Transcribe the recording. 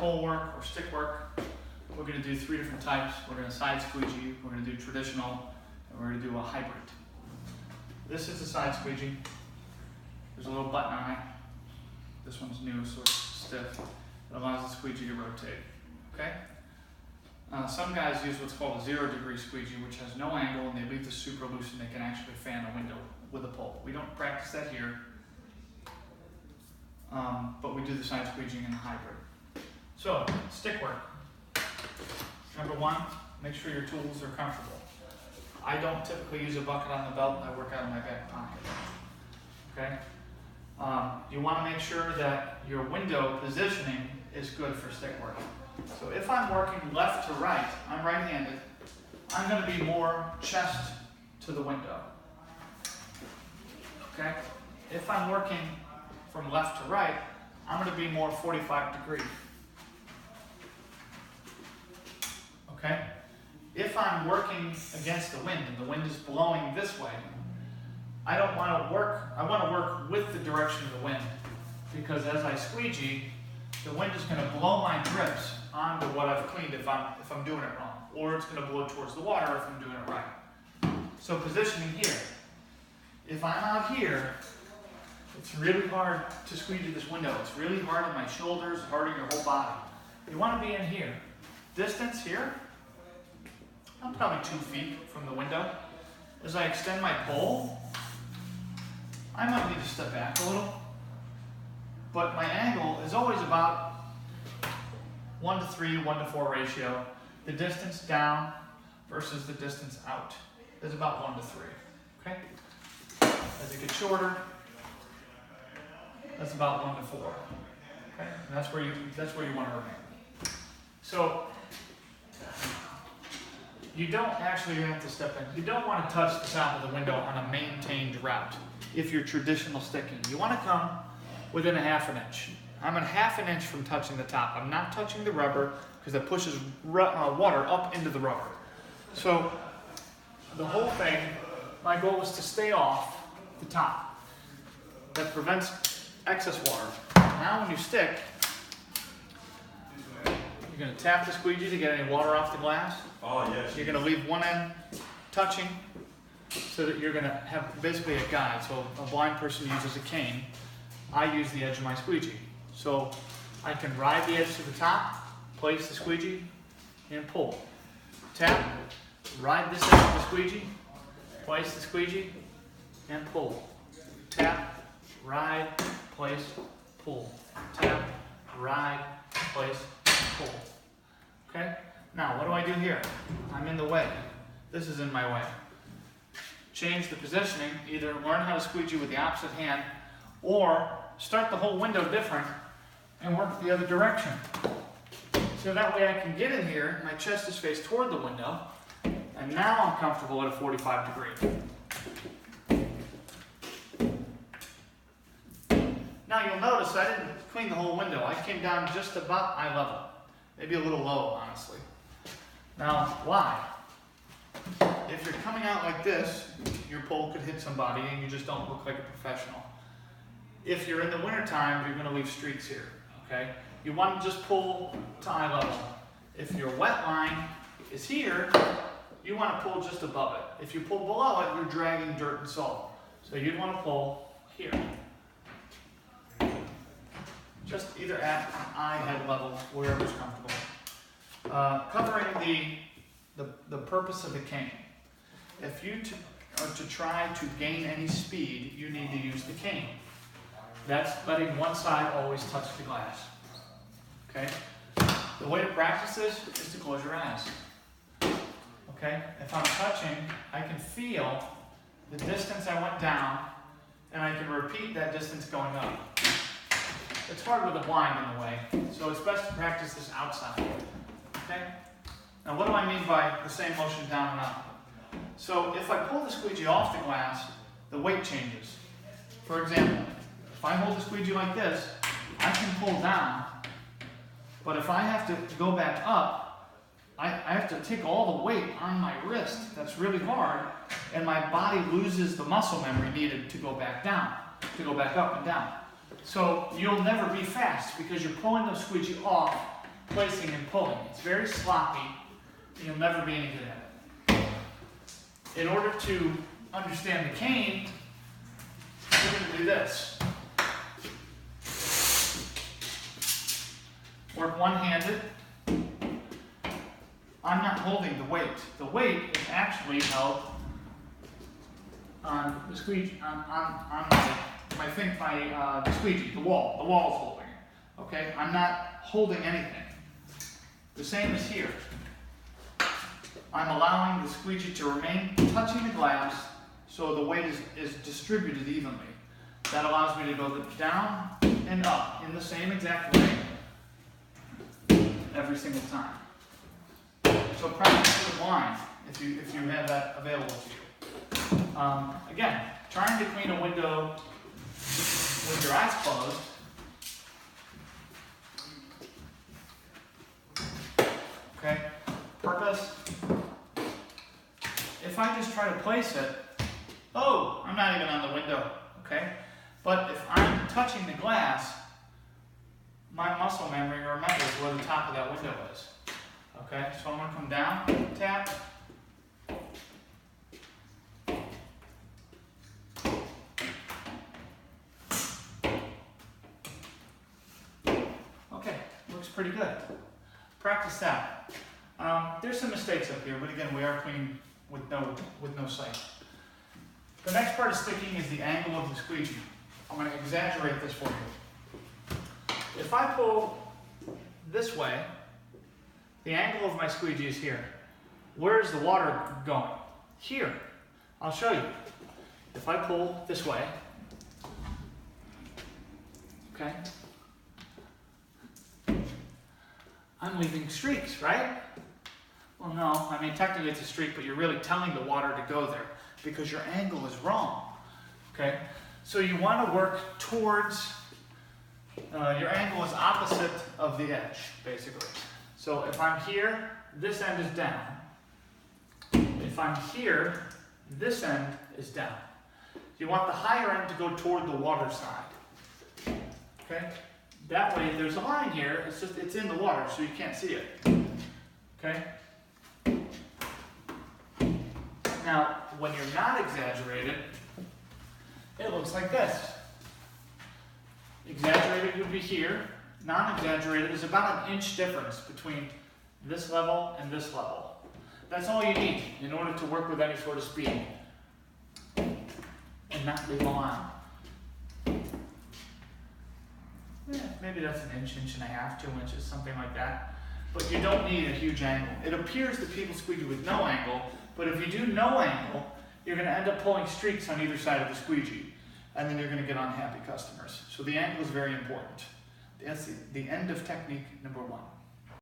pole work or stick work, we're going to do 3 different types. We're going to side squeegee, we're going to do traditional, and we're going to do a hybrid. This is the side squeegee. There's a little button on it. This one's new, so it's stiff. It allows the squeegee to rotate. Okay? Some guys use what's called a 0-degree squeegee, which has no angle, and they leave the super loose and they can actually fan a window with a pole. We don't practice that here, but we do the side squeegeeing in the hybrid. So, stick work. Number 1, make sure your tools are comfortable. I don't typically use a bucket on the belt. I work out of my back pocket. Okay? You want to make sure that your window positioning is good for stick work. So if I'm working left to right, I'm right-handed, I'm going to be more chest to the window. Okay? If I'm working from left to right, I'm going to be more 45 degree. Okay? If I'm working against the wind and the wind is blowing this way, I want to work with the direction of the wind, because as I squeegee, the wind is going to blow my grips onto what I've cleaned if I'm doing it wrong, or it's going to blow towards the water if I'm doing it right. So positioning here. If I'm out here, it's really hard to squeegee this window. It's really hard on my shoulders, hard on your whole body. You want to be in here. Distance here, I'm probably 2 feet from the window. As I extend my pole, I might need to step back a little, but my angle is always about 1 to 3, 1 to 4 ratio. The distance down versus the distance out is about 1 to 3. Okay? As it gets shorter, that's about 1 to 4. Okay? And that's where you want to remain. So you don't actually have to step in. You don't want to touch the top of the window on a maintained route if you're traditional sticking. You want to come within a 1/2 inch. I'm a 1/2 inch from touching the top. I'm not touching the rubber because that pushes water up into the rubber. So the whole thing, my goal is to stay off the top. That prevents excess water. Now when you stick, you're going to tap the squeegee to get any water off the glass. Oh, yes. You're going to leave one end touching so that you're going to have basically a guide. So a blind person uses a cane. I use the edge of my squeegee. So I can ride the edge to the top, place the squeegee, and pull. Tap, ride this edge of the squeegee, place the squeegee, and pull. Tap, ride, place, pull. Tap, ride, place, pull. Okay? Now, what do I do here? I'm in the way. This is in my way. Change the positioning, either learn how to squeegee with the opposite hand, or start the whole window different and work the other direction. So that way I can get in here, my chest is faced toward the window, and now I'm comfortable at a 45 degree. Now you'll notice I didn't clean the whole window. I came down just about eye level. Maybe a little low, honestly. Now, why? If you're coming out like this, your pole could hit somebody and you just don't look like a professional. If you're in the wintertime, you're going to leave streaks here, okay? You want to just pull to eye level. If your wet line is here, you want to pull just above it. If you pull below it, you're dragging dirt and salt. So you'd want to pull here. Just either at eye head level, wherever's comfortable. Covering the purpose of the cane. If you are to try to gain any speed, you need to use the cane. That's letting one side always touch the glass. Okay? The way to practice this is to close your eyes. Okay? If I'm touching, I can feel the distance I went down, and I can repeat that distance going up. It's hard with a blind in the way, so it's best to practice this outside. Okay? Now what do I mean by the same motion down and up? So if I pull the squeegee off the glass, the weight changes. For example, if I hold the squeegee like this, I can pull down, but if I have to go back up, I have to take all the weight on my wrist. That's really hard, and my body loses the muscle memory needed to go back down, to go back up and down. So you'll never be fast because you're pulling the squeegee off placing and pulling. It's very sloppy, and you'll never be any good at it. In order to understand the cane, we're going to do this. Work one-handed. I'm not holding the weight. The weight is actually held on the squeegee, on the squeegee, the wall. The wall is holding it. Okay? I'm not holding anything. The same as here. I'm allowing the squeegee to remain touching the glass so the weight is distributed evenly. That allows me to go down and up in the same exact way every single time. So practice with line if you have that available to you. Again, trying to clean a window with your eyes closed. Okay, purpose. If I just try to place it, oh, I'm not even on the window, okay? But if I'm touching the glass, my muscle memory remembers where the top of that window is. Okay, so I'm going to come down, tap. Okay, looks pretty good. Practice that. There's some mistakes up here, but again, we are cleaning with no sight. The next part of sticking is the angle of the squeegee. I'm going to exaggerate this for you. If I pull this way, the angle of my squeegee is here. Where is the water going? Here. I'll show you. If I pull this way, okay, I'm leaving streaks, right? Well, no, I mean, technically it's a streak, but you're really telling the water to go there because your angle is wrong, okay? So you want to work towards, your angle is opposite of the edge, basically. So if I'm here, this end is down. If I'm here, this end is down. You want the higher end to go toward the water side, okay? That way, there's a line here, it's in the water, so you can't see it, okay? Now, when you're not exaggerated, it looks like this. Exaggerated would be here. Non-exaggerated is about an inch difference between this level and this level. That's all you need in order to work with any sort of speed and not leave a line. Yeah, maybe that's an inch, inch and a half, 2 inches, something like that. But you don't need a huge angle. It appears that people squeegee with no angle, but if you do no angle, you're going to end up pulling streaks on either side of the squeegee, and then you're going to get unhappy customers. So the angle is very important. That's the end of technique number 1.